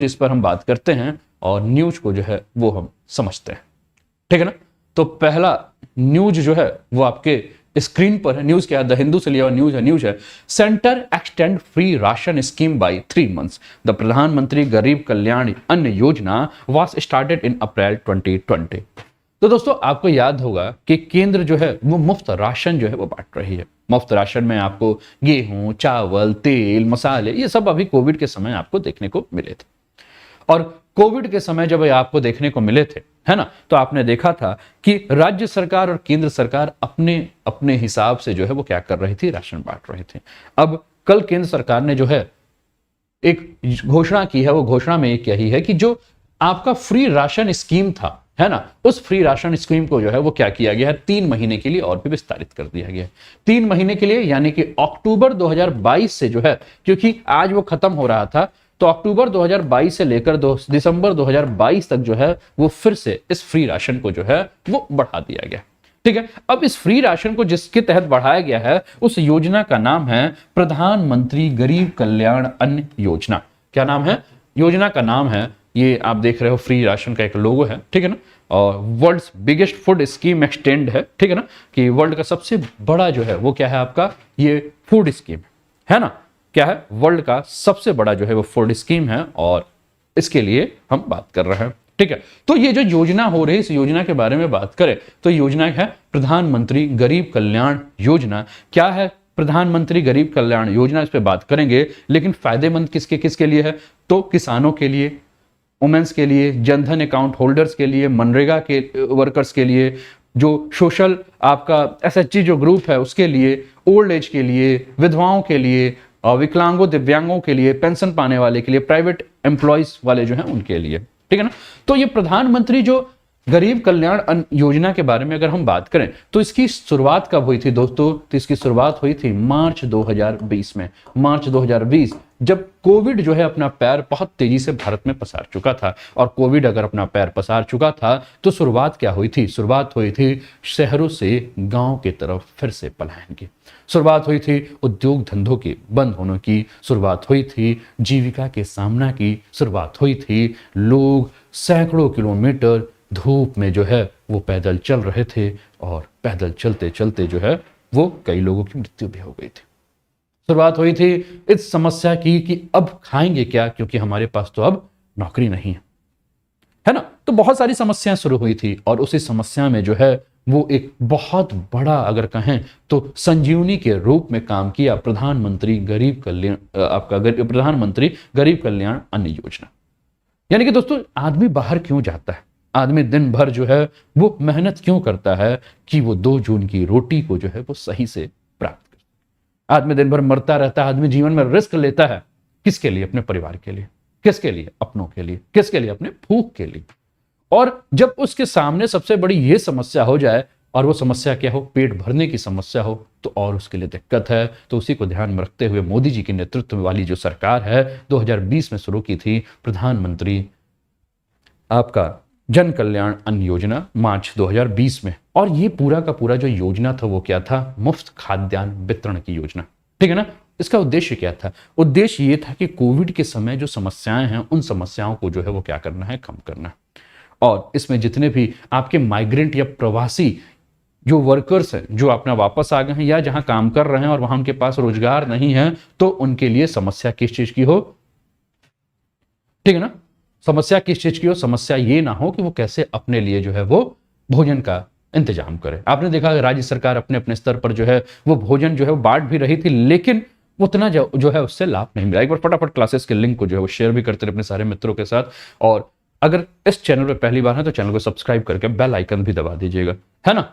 इस पर हम बात करते हैं और न्यूज को जो है वो हम समझते हैं, ठीक है ना। तो पहला न्यूज जो है वो आपके स्क्रीन पर है। न्यूज क्या है, द हिंदू से लिया हुआ न्यूज है। Centre extend free ration scheme bye 3 months। The प्रधानमंत्री गरीब कल्याण अन्न योजना वाज स्टार्टेड इन अप्रैल 2020। तो दोस्तों आपको याद होगा कि केंद्र जो है वो मुफ्त राशन जो है वो बांट रही है। मुफ्त राशन में आपको गेहूं, चावल, तेल, मसाले, ये सब अभी कोविड के समय आपको देखने को मिले थे। और कोविड के समय जब आपको देखने को मिले थे, है ना, तो आपने देखा था कि राज्य सरकार और केंद्र सरकार अपने अपने हिसाब से जो है वो क्या कर रही थी, राशन बांट रही थी। अब कल केंद्र सरकार ने जो है एक घोषणा की है, वो घोषणा में एक यही है कि जो आपका फ्री राशन स्कीम था, है ना, उस फ्री राशन स्कीम को जो है वो क्या किया गया है, 3 महीने के लिए और भी विस्तारित कर दिया गया है। 3 महीने के लिए, यानी कि अक्टूबर 2022 से जो है, क्योंकि आज वो खत्म हो रहा था, तो अक्टूबर 2022 से लेकर दिसंबर 2022 तक जो है वो फिर से इस फ्री राशन को जो है वो बढ़ा दिया गया। ठीक है, अब इस फ्री राशन को जिसके तहत बढ़ाया गया है उस योजना का नाम है प्रधानमंत्री गरीब कल्याण अन्न योजना। क्या नाम है, योजना का नाम है, ये आप देख रहे हो फ्री राशन का एक लोगो है, ठीक है ना, और world's biggest food scheme extend है, ठीक है ना, कि वर्ल्ड का सबसे बड़ा जो है वो क्या है आपका, ये फूड स्कीम है ना, क्या है, वर्ल्ड का सबसे बड़ा जो है वो फूड स्कीम है और इसके लिए हम बात कर रहे हैं। ठीक है, तो ये जो योजना हो रही है, इस योजना के बारे में बात करें तो योजना है प्रधानमंत्री गरीब कल्याण योजना। क्या है प्रधानमंत्री गरीब कल्याण योजना, इस पे बात करेंगे, लेकिन फायदेमंद किसके किसके लिए है, तो किसानों के लिए, वुमेन्स के लिए, जनधन अकाउंट होल्डर्स के लिए, मनरेगा के वर्कर्स के लिए, जो सोशल आपका एसएचजी जो ग्रुप है उसके लिए, ओल्ड एज के लिए, विधवाओं के लिए, विकलांगों दिव्यांगों के लिए, पेंशन पाने वाले के लिए, प्राइवेट एम्प्लॉयज वाले जो हैं उनके लिए, ठीक है ना। तो ये प्रधानमंत्री जो गरीब कल्याण अन्न योजना के बारे में अगर हम बात करें तो इसकी शुरुआत कब हुई थी दोस्तों, तो इसकी शुरुआत हुई थी मार्च 2020 में। मार्च 2020 जब कोविड जो है अपना पैर बहुत तेजी से भारत में पसार चुका था, और कोविड अगर अपना पैर पसार चुका था तो शुरुआत क्या हुई थी, शुरुआत हुई थी शहरों से गांव की तरफ फिर से पलायन की, शुरुआत हुई थी उद्योग धंधों के बंद होने की, शुरुआत हुई थी जीविका के सामना की, शुरुआत हुई थी लोग सैकड़ों किलोमीटर धूप में जो है वो पैदल चल रहे थे, और पैदल चलते चलते जो है वो कई लोगों की मृत्यु भी हो गई थी। शुरुआत हुई थी इस समस्या की कि अब खाएंगे क्या, क्योंकि हमारे पास तो अब नौकरी नहीं है ना। तो बहुत सारी समस्याएं शुरू हुई थी, और उसी समस्या में जो है वो एक बहुत बड़ा अगर कहें तो संजीवनी के रूप में काम किया प्रधानमंत्री गरीब कल्याण, आपका प्रधानमंत्री गरीब कल्याण अन्न योजना। यानी कि दोस्तों आदमी बाहर क्यों जाता है, आदमी दिन भर जो है वो मेहनत क्यों करता है कि वो 2 जून की रोटी को जो है वो सही से प्राप्त कर। आदमी दिन भर मरता रहता है, आदमी जीवन में रिस्क लेता है, किसके लिए, अपने परिवार के लिए, किसके लिए, अपनों के लिए, किसके लिए, अपने भूख के लिए। और जब उसके सामने सबसे बड़ी ये समस्या हो जाए, और वो समस्या क्या हो, पेट भरने की समस्या हो, तो और उसके लिए दिक्कत है। तो उसी को ध्यान में रखते हुए मोदी जी के नेतृत्व वाली जो सरकार है 2020 में शुरू की थी प्रधानमंत्री आपका जन कल्याण अन्न योजना मार्च 2020 में। और ये पूरा का पूरा जो योजना था वो क्या था, मुफ्त खाद्यान्न वितरण की योजना, ठीक है ना। इसका उद्देश्य क्या था, उद्देश्य ये था कि कोविड के समय जो समस्याएं हैं उन समस्याओं को जो है वो क्या करना है, कम करना। और इसमें जितने भी आपके माइग्रेंट या प्रवासी जो वर्कर्स हैं जो अपना वापस आ गए हैं या जहां काम कर रहे हैं और वहां उनके पास रोजगार नहीं है, तो उनके लिए समस्या किस चीज की हो, ठीक है ना, समस्या किस चीज की हो, समस्या ये ना हो कि वो कैसे अपने लिए जो है वो भोजन का इंतजाम करे। आपने देखा राज्य सरकार अपने अपने स्तर पर जो है वो भोजन जो है वो बांट भी रही थी, लेकिन उतना जो है उससे लाभ नहीं मिला। एक बार फटाफट क्लासेस के लिंक को जो है वो शेयर भी करते रहे अपने सारे मित्रों के साथ, और अगर इस चैनल पर पहली बार है तो चैनल को सब्सक्राइब करके बेल आइकन भी दबा दीजिएगा, है ना,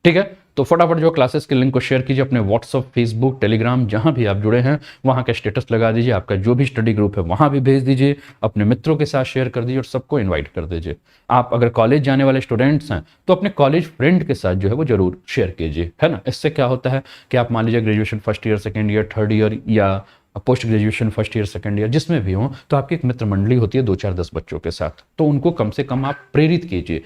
ठीक है। तो फटाफट जो क्लासेस के लिंक को शेयर कीजिए अपने व्हाट्सएप, फेसबुक, टेलीग्राम, जहां भी आप जुड़े हैं वहां का स्टेटस लगा दीजिए, आपका जो भी स्टडी ग्रुप है वहां भी भेज दीजिए, अपने मित्रों के साथ शेयर कर दीजिए और सबको इनवाइट कर दीजिए। आप अगर कॉलेज जाने वाले स्टूडेंट्स हैं तो अपने कॉलेज फ्रेंड के साथ जो है वो जरूर शेयर कीजिए, है ना। इससे क्या होता है कि आप मान लीजिए graduation first year, second year, third year या post graduation first year, second year, जिसमें भी हो, तो आपकी एक मित्र मंडली होती है 2, 4, 10 बच्चों के साथ, तो उनको कम से कम आप प्रेरित कीजिए,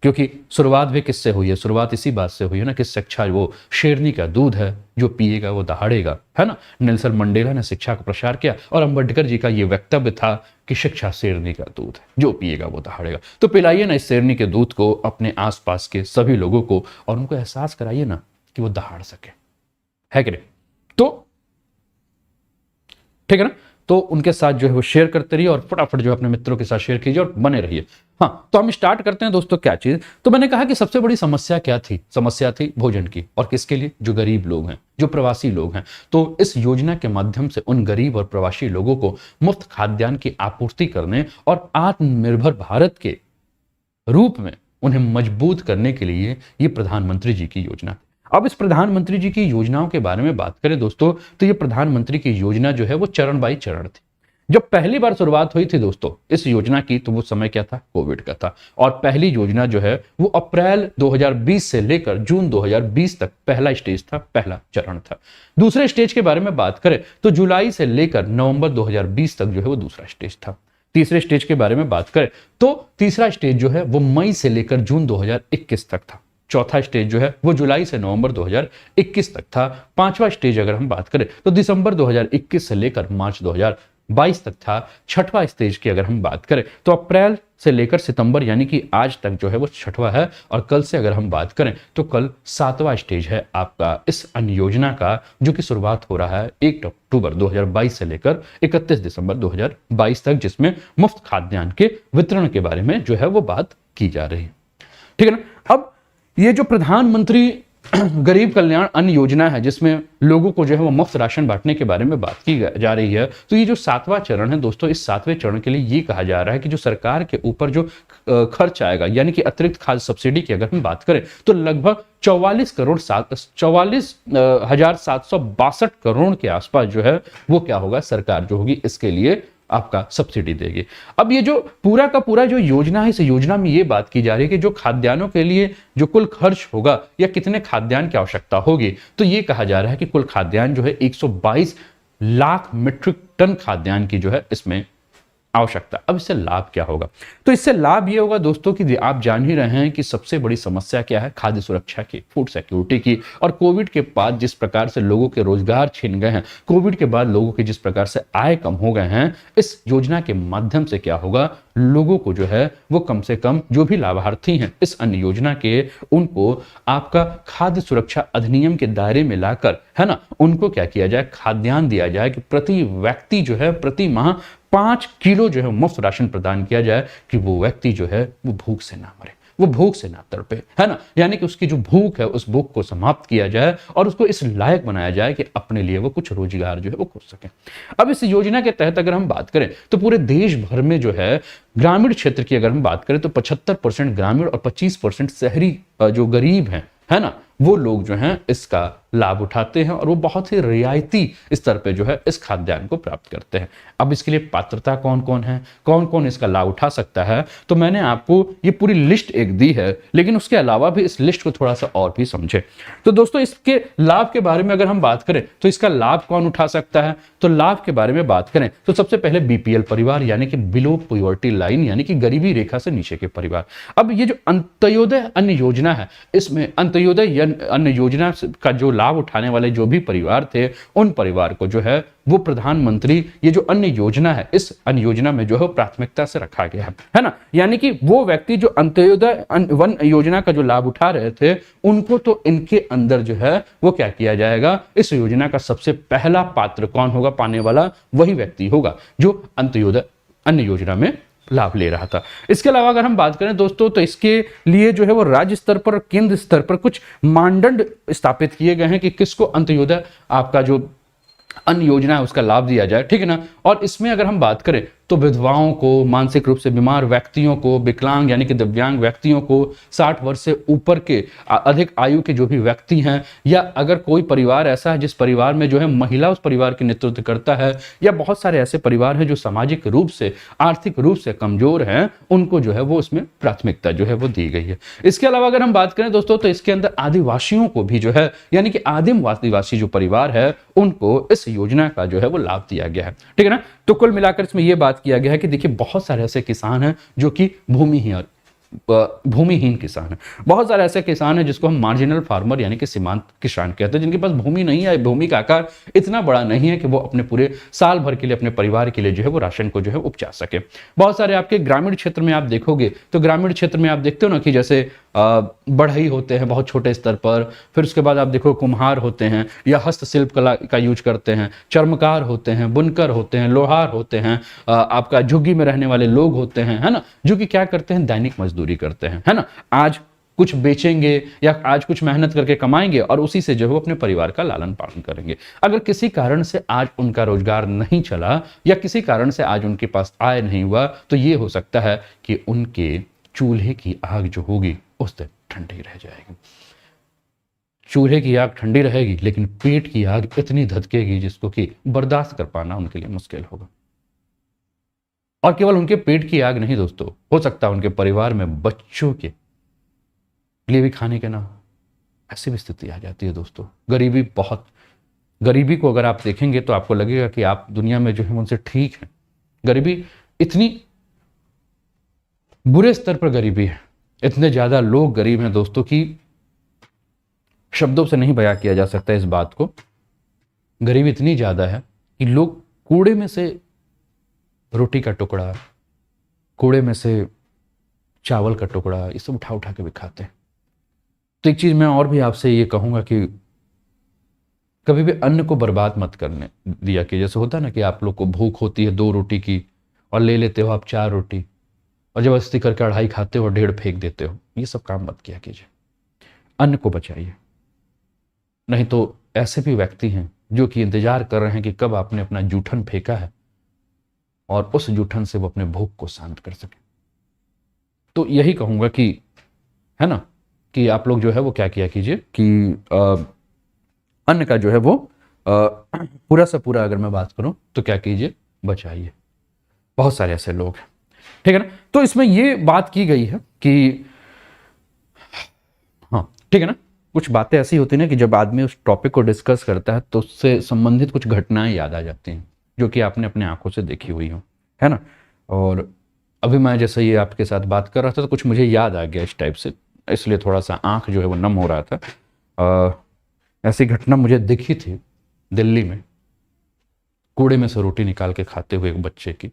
क्योंकि शुरुआत भी किससे हुई है, शुरुआत इसी बात से हुई है ना कि शिक्षा वो शेरनी का दूध है, जो पिएगा वो दहाड़ेगा, है ना। नेल्सन मंडेला ने शिक्षा का प्रसार किया और अंबेडकर जी का ये वक्तव्य था कि शिक्षा शेरनी का दूध है, जो पिएगा वो दहाड़ेगा। तो पिलाइए ना इस शेरनी के दूध को अपने आसपास के सभी लोगों को और उनको एहसास कराइए ना कि वो दहाड़ सके, है कि नहीं। तो ठीक है ना, तो उनके साथ जो है वो शेयर करते रहिए और फटाफट जो है अपने मित्रों के साथ शेयर कीजिए और बने रहिए। हाँ, तो हम स्टार्ट करते हैं दोस्तों। क्या चीज, तो मैंने कहा कि सबसे बड़ी समस्या क्या थी, समस्या थी भोजन की। और किसके लिए, जो गरीब लोग हैं, जो प्रवासी लोग हैं। तो इस योजना के माध्यम से उन गरीब और प्रवासी लोगों को मुफ्त खाद्यान्न की आपूर्ति करने और आत्मनिर्भर भारत के रूप में उन्हें मजबूत करने के लिए ये प्रधानमंत्री जी की योजना। अब इस प्रधानमंत्री जी की योजनाओं के बारे में बात करें दोस्तों, तो ये प्रधानमंत्री की योजना जो है वो चरण बाई चरण थी। जब पहली बार शुरुआत हुई थी दोस्तों इस योजना की, तो वो समय क्या था, कोविड का था। और पहली योजना जो है वो अप्रैल 2020 से लेकर जून 2020 तक पहला स्टेज था, पहला चरण था। दूसरे स्टेज के बारे में बात करें तो जुलाई से लेकर नवंबर 2020 तक जो है वो दूसरा स्टेज था। तीसरे स्टेज के बारे में बात करें तो तीसरा स्टेज जो है वो मई से लेकर जून 2021 तक था। चौथा स्टेज जो है वो जुलाई से नवंबर 2021 तक था। पांचवा स्टेज अगर हम बात करें तो दिसंबर 2021 से लेकर मार्च 2022 तक था। छठवां स्टेज की अगर हम बात करें तो अप्रैल से लेकर सितंबर यानी कि आज तक जो है वो छठवां है। और कल से अगर हम बात करें तो कल सातवां स्टेज है आपका इस अन्य योजना का, जो कि शुरुआत हो रहा है 1 अक्टूबर 2022 से लेकर 31 दिसंबर 2022 तक, जिसमें मुफ्त खाद्यान्न के वितरण के बारे में जो है वो बात की जा रही है। ठीक है ना। अब ये जो प्रधानमंत्री गरीब कल्याण अन्न योजना है, जिसमें लोगों को जो है वो मुफ्त राशन बांटने के बारे में बात की जा रही है, तो ये जो सातवां चरण है दोस्तों, इस सातवें चरण के लिए ये कहा जा रहा है कि जो सरकार के ऊपर जो खर्च आएगा, यानी कि अतिरिक्त खाद्य सब्सिडी की अगर हम बात करें तो लगभग 44,762 करोड़ के आसपास जो है वो क्या होगा, सरकार जो होगी इसके लिए आपका सब्सिडी देगी। अब ये जो पूरा का पूरा जो योजना है, इस योजना में ये बात की जा रही है कि जो खाद्यान्नों के लिए जो कुल खर्च होगा या कितने खाद्यान्न की आवश्यकता होगी, तो ये कहा जा रहा है कि कुल खाद्यान्न जो है 122 लाख मीट्रिक टन खाद्यान्न की जो है इसमें आवश्यकता। अब इससे लाभ क्या होगा, तो इससे लाभ ये होगा दोस्तों कि आप जान ही रहे हैं कि सबसे बड़ी समस्या क्या है, खाद्य सुरक्षा की, फूड सिक्योरिटी की। और कोविड के बाद जिस प्रकार से लोगों के रोजगार छिन गए हैं, कोविड के बाद लोगों के जिस प्रकार से आय कम हो गए हैं, इस योजना के माध्यम से क्या होगा, लोगों को जो है वो कम से कम जो भी लाभार्थी हैं इस अन्य योजना के, उनको आपका खाद्य सुरक्षा अधिनियम के दायरे में लाकर, है ना, उनको क्या किया जाए, खाद्यान्न दिया जाए कि प्रति व्यक्ति जो है प्रति माह 5 किलो जो है मुफ्त राशन प्रदान किया जाए कि वो व्यक्ति जो है वो भूख से ना मरे, वो भूख से ना तड़पे, है ना। यानी कि उसकी जो भूख है उस भूख को समाप्त किया जाए और उसको इस लायक बनाया जाए कि अपने लिए वो कुछ रोजगार जो है वो खोज सके। अब इस योजना के तहत अगर हम बात करें तो पूरे देश भर में जो है ग्रामीण क्षेत्र की अगर हम बात करें तो 75% ग्रामीण और 25% शहरी जो गरीब हैं, है ना, वो लोग जो हैं इसका लाभ उठाते हैं और वो बहुत ही रियायती स्तर पे जो है इस खाद्यान्न को प्राप्त करते हैं। अब इसके लिए पात्रता कौन कौन है, कौन कौन इसका लाभ उठा सकता है, तो मैंने आपको ये पूरी लिस्ट एक दी है, लेकिन उसके अलावा भी इस लिस्ट को थोड़ा सा और भी समझे। तो दोस्तों इसके लाभ के बारे में अगर हम बात करें तो इसका लाभ कौन उठा सकता है, तो लाभ के बारे में बात करें तो सबसे पहले बीपीएल परिवार यानी कि बिलो पॉवर्टी लाइन यानी कि गरीबी रेखा से नीचे के परिवार। अब ये जो अंत्योदय अन्न योजना है, इसमें अंत्योदय अन्न योजना का जो लाभ उठाने वाले जो भी परिवार थे, उन परिवार को जो है वो प्रधानमंत्री ये जो अन्य योजना है, इस अन्य योजना में जो है प्राथमिकता से रखा गया है ना। यानी कि वो व्यक्ति जो अंत्योदय वन योजना का जो लाभ उठा रहे थे, उनको तो इनके अंदर जो है वो क्या किया जाएगा, इस योजना का सबसे पहला पात्र कौन होगा, पाने वाला वही व्यक्ति होगा जो अंत्योदय अन्य योजना में लाभ ले रहा था। इसके अलावा अगर हम बात करें दोस्तों तो इसके लिए जो है वो राज्य स्तर पर और केंद्र स्तर पर कुछ मानदंड स्थापित किए गए हैं कि किसको अंत्योदय आपका जो अन्य योजना है उसका लाभ दिया जाए, ठीक है ना। और इसमें अगर हम बात करें तो विधवाओं को, मानसिक रूप से बीमार व्यक्तियों को, विकलांग यानी कि दिव्यांग व्यक्तियों को, 60 वर्ष से ऊपर के अधिक आयु के जो भी व्यक्ति हैं, या अगर कोई परिवार ऐसा है जिस परिवार में जो है महिला उस परिवार के नेतृत्व करता है, या बहुत सारे ऐसे परिवार हैं जो सामाजिक रूप से, आर्थिक रूप से कमजोर हैं, उनको जो है वो इसमें प्राथमिकता जो है वो दी गई है। इसके अलावा अगर हम बात करें दोस्तों तो इसके अंदर आदिवासियों को भी जो है, यानी कि आदिम आदिवासी जो परिवार है, उनको इस योजना का जो है वो लाभ दिया गया है, ठीक है ना। तो कुल मिलाकर इसमें यह बात किया गया है कि देखिए बहुत सारे ऐसे किसान हैं जो कि भूमिहीन भूमिहीन किसान है। बहुत सारे ऐसे किसान हैं जिसको हम मार्जिनल फार्मर यानी कि सीमांत किसान कहते हैं, जिनके पास भूमि नहीं है, भूमि का आकार इतना बड़ा नहीं है कि वो अपने पूरे साल भर के लिए अपने परिवार के लिए जो है वो राशन को जो है उपजा सके। बहुत सारे आपके ग्रामीण क्षेत्र में आप देखोगे तो ग्रामीण क्षेत्र में आप देखते हो ना कि जैसे बढ़ई होते हैं बहुत छोटे स्तर पर, फिर उसके बाद आप देखो कुम्हार होते हैं या हस्तशिल्प कला का यूज करते हैं, चर्मकार होते हैं, बुनकर होते हैं, लोहार होते हैं, आपका झुग्गी में रहने वाले लोग होते हैं, है ना, जो कि क्या करते हैं, दैनिक मजदूरी करते हैं, है ना। आज कुछ बेचेंगे या आज कुछ मेहनत करके कमाएंगे और उसी से जो है वो अपने परिवार का लालन पालन करेंगे। अगर किसी कारण से आज उनका रोजगार नहीं चला या किसी कारण से आज उनके पास आय नहीं हुआ तो ये हो सकता है कि उनके चूल्हे की आग जो होगी उस दिन ठंडी रह जाएगी। चूल्हे की आग ठंडी रहेगी लेकिन पेट की आग इतनी धधकेगी जिसको कि बर्दाश्त कर पाना उनके लिए मुश्किल होगा। और केवल उनके पेट की आग नहीं दोस्तों, हो सकता है उनके परिवार में बच्चों के लिए भी खाने के ना हो, ऐसी भी स्थिति आ जाती है दोस्तों। गरीबी को अगर आप देखेंगे तो आपको लगेगा कि आप दुनिया में जो है उनसे ठीक है। गरीबी इतनी बुरे स्तर पर गरीबी है, इतने ज्यादा लोग गरीब हैं दोस्तों कि शब्दों से नहीं बयां किया जा सकता इस बात को। गरीबी इतनी ज्यादा है कि लोग कूड़े में से रोटी का टुकड़ा, कूड़े में से चावल का टुकड़ा, ये सब उठा उठा के भी खाते हैं। तो एक चीज मैं और भी आपसे ये कहूंगा कि कभी भी अन्न को बर्बाद मत करने दिया कि जैसे होता है ना कि आप लोग को भूख होती है 2 रोटी की और ले लेते हो आप 4 रोटी और जबरदस्ती करके 2.5 खाते हो और 1.5 फेंक देते हो। ये सब काम मत किया कीजिए, अन्न को बचाइए। नहीं तो ऐसे भी व्यक्ति हैं जो कि इंतजार कर रहे हैं कि कब आपने अपना जूठन फेंका है और उस जूठन से वो अपने भूख को शांत कर सके। तो यही कहूंगा कि, है ना, कि आप लोग जो है वो क्या किया कीजिए कि अन्न का जो है वो पूरा सा पूरा अगर मैं बात करूं तो क्या कीजिए, बचाइए। बहुत सारे ऐसे लोग हैं, ठीक है ना। तो इसमें ये बात की गई है कि हाँ ठीक है ना, कुछ बातें ऐसी होती है ना कि जब आदमी उस टॉपिक को डिस्कस करता है तो उससे संबंधित कुछ घटनाएं याद आ जाती हैं जो कि आपने अपने आंखों से देखी हुई हो, है ना। और अभी मैं जैसे ये आपके साथ बात कर रहा था तो कुछ मुझे याद आ गया इस टाइप से, इसलिए थोड़ा सा आंख जो है वो नम हो रहा था। ऐसी घटना मुझे दिखी थी दिल्ली में, कूड़े में से रोटी निकाल के खाते हुए एक बच्चे की,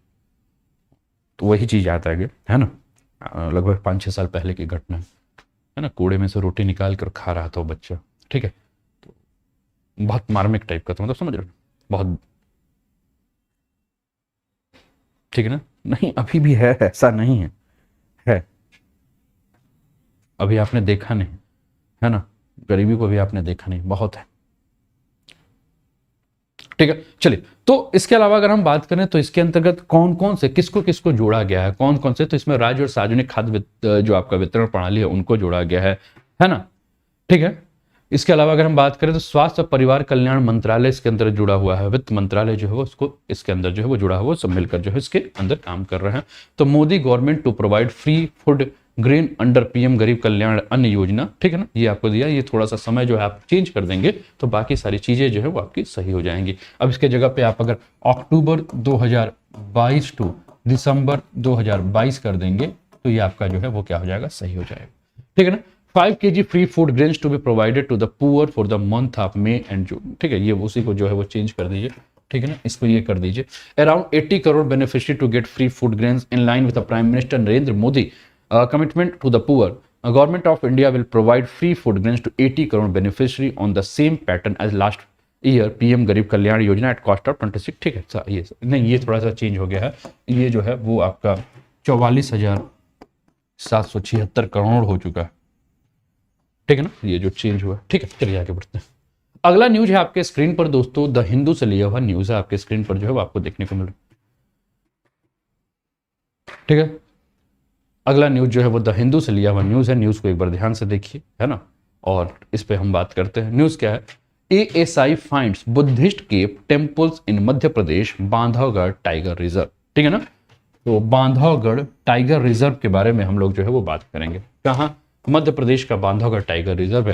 तो वही चीज़ याद आ गई, है ना। लगभग 5-6 साल पहले की घटना है ना। कूड़े में से रोटी निकाल कर खा रहा था वो बच्चा, ठीक है। तो बहुत मार्मिक टाइप का था, मतलब समझ रहे हो, बहुत, ठीक है ना। नहीं अभी भी है, ऐसा नहीं है अभी आपने देखा नहीं, है ना, गरीबी को भी आपने देखा नहीं, बहुत है, ठीक है। चलिए, तो इसके अलावा अगर हम बात करें तो इसके अंतर्गत कौन कौन से किसको किसको जोड़ा गया है, कौन कौन से, तो इसमें राज्य और सार्वजनिक खाद्य जो आपका वितरण प्रणाली है उनको जोड़ा गया है ना, ठीक है। इसके अलावा अगर हम बात करें तो स्वास्थ्य और परिवार कल्याण मंत्रालय इसके अंदर जुड़ा हुआ है, वित्त मंत्रालय जो है वो उसको इसके अंदर जो है वो जुड़ा हुआ, सब मिलकर जो है इसके अंदर काम कर रहे हैं। तो Modi government to provide free food grain under PM Garib Kalyan अन्न योजना, ठीक है ना, ये आपको दिया। ये थोड़ा सा समय जो है आप चेंज कर देंगे तो बाकी सारी चीजें जो है वो आपकी सही हो जाएंगी। अब इसके जगह पे आप अगर अक्टूबर 2022 टू दिसंबर 2022 कर देंगे तो ये आपका जो है वो क्या हो जाएगा, सही हो जाएगा, ठीक है ना। 5 kg free food grains to be provided to the poor for the month of May and June, ठीक है। ये उसी को जो है वो चेंज कर दीजिए, ठीक है ना, इसको ये कर दीजिए। Around 80 crore beneficiary to get free food grains in line with the prime minister Narendra Modi commitment to the poor. Government of India will provide free food grains to 80 crore beneficiary on the same pattern as last year PM गरीब Kalyan Yojana at cost of 26, ठीक है। ये नहीं, ये थोड़ा सा change हो गया है, ये जो है वो आपका 44,776 करोड़ हो चुका है, ठीक है ना, ये जो चेंज हुआ, ठीक है। चलिए आगे बढ़ते हैं। अगला न्यूज है आपके स्क्रीन पर दोस्तों, द हिंदू से लिया हुआ न्यूज है, आपके स्क्रीन पर जो है वो आपको देखने को मिल रहा है, ठीक है। अगला न्यूज जो है वो द हिंदू से लिया हुआ न्यूज है, न्यूज को एक बार ध्यान से देखिए, है ना, और इस पे हम बात करते हैं। न्यूज क्या है, ASI finds Buddhist cave temples in Madhya Pradesh Bandhavgarh tiger reserve, ठीक है ना। तो बांधवगढ़ टाइगर रिजर्व के बारे में हम लोग जो है वो बात करेंगे। कहाँ, मध्य प्रदेश का बांधवगढ़ टाइगर रिजर्व है।